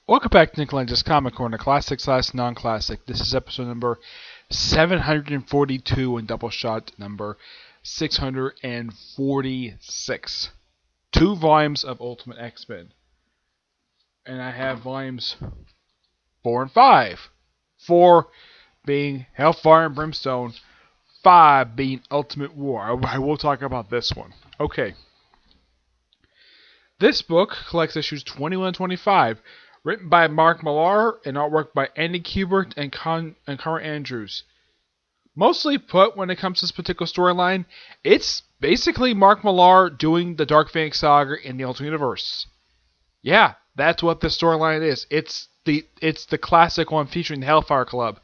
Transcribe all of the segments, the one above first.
Welcome back to Lenz's Comic Corner, classic / non-classic. This is episode number 742 and Doubleshot number 646. 2 volumes of Ultimate X-Men. And I have volumes 4 and 5. 4 being Hellfire and Brimstone. 5 being Ultimate War. I will talk about this one. Okay. This book collects issues 21 and 25. Written by Mark Millar and artwork by Andy Kubert and Cara Andrews. Mostly put, when it comes to this particular storyline, it's basically Mark Millar doing the Dark Phoenix Saga in the Ultimate Universe. Yeah, that's what this storyline is. It's the classic one featuring the Hellfire Club,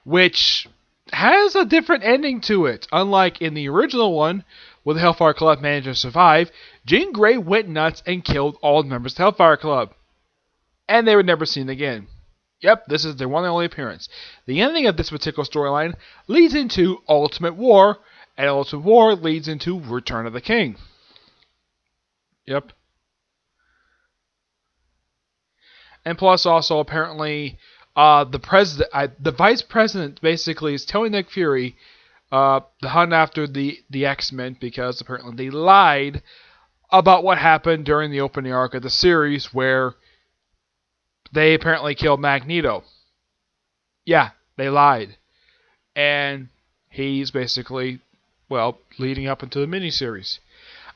which has a different ending to it. Unlike in the original one, where the Hellfire Club managed to survive, Jean Grey went nuts and killed all the members of the Hellfire Club. And they were never seen again. Yep, this is their one and only appearance. The ending of this particular storyline leads into Ultimate War, and Ultimate War leads into Return of the King. Yep. And plus also, apparently, the Vice President basically is telling Nick Fury to hunt after the X-Men because apparently they lied about what happened during the opening arc of the series where they apparently killed Magneto. Yeah, they lied. And he's basically, well, leading up into the miniseries.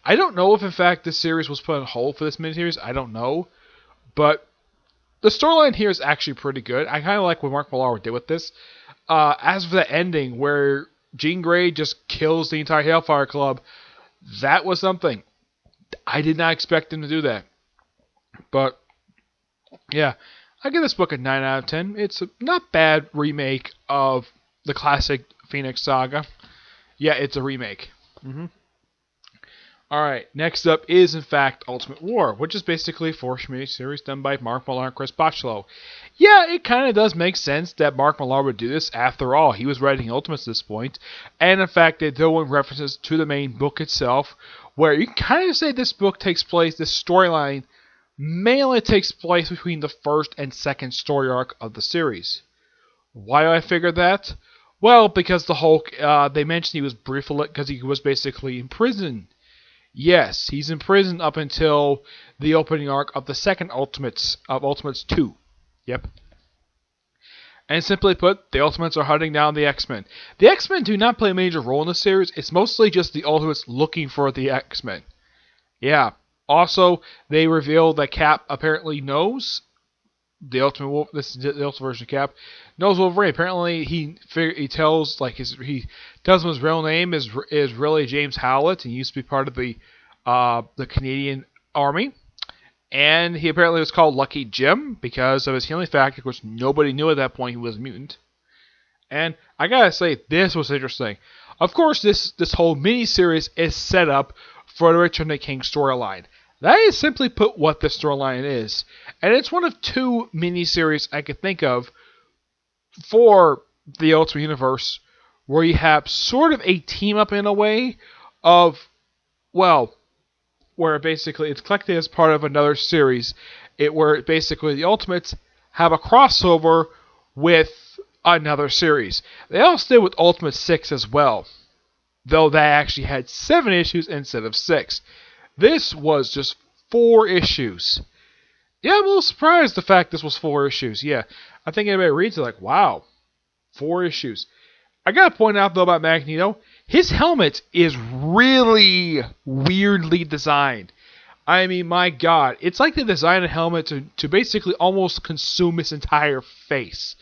I don't know if, in fact, this series was put on hold for this miniseries. I don't know. But the storyline here is actually pretty good. I kind of like what Mark Millar did with this. As for the ending, where Jean Grey just kills the entire Hellfire Club, that was something. I did not expect him to do that. But yeah, I give this book a 9 out of 10. It's a not bad remake of the classic Phoenix Saga. Yeah, it's a remake. Alright, next up is, in fact, Ultimate War, which is basically a 4-issue series done by Mark Millar and Chris Bachalo. Yeah, it kind of does make sense that Mark Millar would do this. After all, he was writing Ultimates at this point. And, in fact, they throw in references to the main book itself, where you can kind of say this book takes place, this storyline mainly takes place between the first and second story arc of the series. Why do I figure that? Well, because the Hulk, they mentioned he was briefly, because he was basically in prison. Yes, he's in prison up until the opening arc of the second Ultimates, of Ultimates 2. Yep. And simply put, the Ultimates are hunting down the X-Men. The X-Men do not play a major role in the series. It's mostly just the Ultimates looking for the X-Men. Yeah. Also, they reveal that Cap apparently knows the Ultimate. This is the Ultimate version of Cap. Knows Wolverine. Apparently, he tells he tells him his real name is really James Howlett. He used to be part of the Canadian Army, and he apparently was called Lucky Jim because of his healing factor, which nobody knew at that point he was a mutant. And I gotta say, this was interesting. Of course, this whole mini-series is set up for the Return of the King storyline. That is simply put what this storyline is. And it's one of 2 miniseries I could think of for the Ultimate Universe where you have sort of a team-up in a way of, well, where basically it's collected as part of another series. Where basically the Ultimates have a crossover with another series. They also did with Ultimate 6 as well, though that actually had 7 issues instead of 6. This was just 4 issues. Yeah, I'm a little surprised the fact this was 4 issues. Yeah, I think anybody reads it like, wow, 4 issues. I gotta point out, though, about Magneto, his helmet is really weirdly designed. I mean, my God, it's like they designed a helmet to basically almost consume his entire face.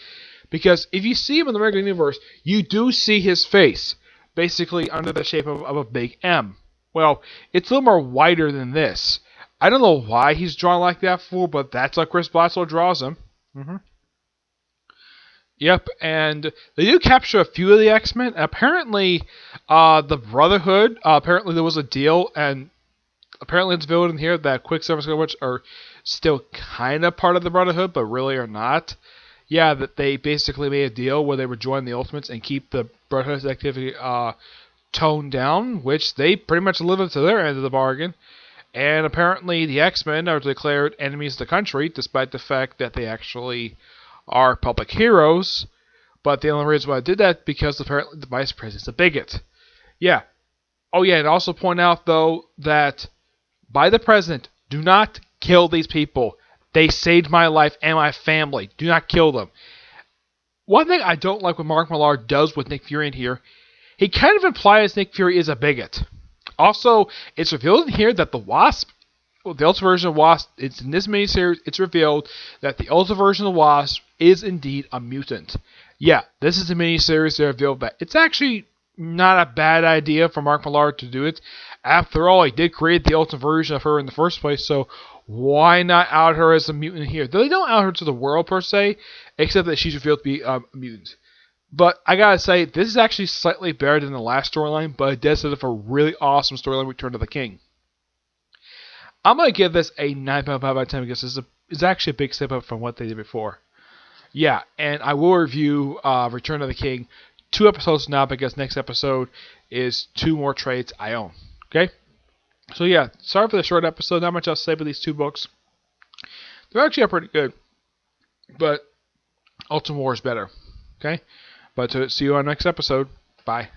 Because if you see him in the regular universe, you do see his face, basically under the shape of a big M. Well, it's a little more wider than this. I don't know why he's drawn like that for, but that's how Chris Bachalo draws him. Yep, and they do capture a few of the X-Men. Apparently, the Brotherhood, apparently there was a deal, and apparently it's revealed in here that Quicksilver and Witch are still kind of part of the Brotherhood, but really are not. Yeah, that they basically made a deal where they would join the Ultimates and keep the Brotherhood's activity toned down, which they pretty much lived up to their end of the bargain. And apparently the X-Men are declared enemies of the country, despite the fact that they actually are public heroes. But the only reason why I did that because apparently the Vice President's a bigot. Yeah. Oh yeah, and also point out though that by the President, do not kill these people. They saved my life and my family. Do not kill them. One thing I don't like what Mark Millar does with Nick Fury in here, he kind of implies Nick Fury is a bigot. Also, it's revealed in here that the Wasp, the Ultimate version of Wasp, it's in this miniseries, it's revealed that the Ultimate version of Wasp is indeed a mutant. Yeah, this is a miniseries that revealed that. It's actually not a bad idea for Mark Millar to do it. After all, he did create the Ultimate version of her in the first place, so why not out her as a mutant here? Though they don't out her to the world per se, except that she's revealed to be a mutant. But I gotta say, this is actually slightly better than the last storyline, but it does set up a really awesome storyline, Return of the King. I'm gonna give this a 9.5 out of 10 because it's actually a big step up from what they did before. Yeah, and I will review Return of the King 2 episodes now because next episode is 2 more trades I own. Okay? So yeah, sorry for the short episode. Not much else to say about these 2 books. They're actually pretty good, but Ultimate War is better. Okay? But see you on next episode. Bye.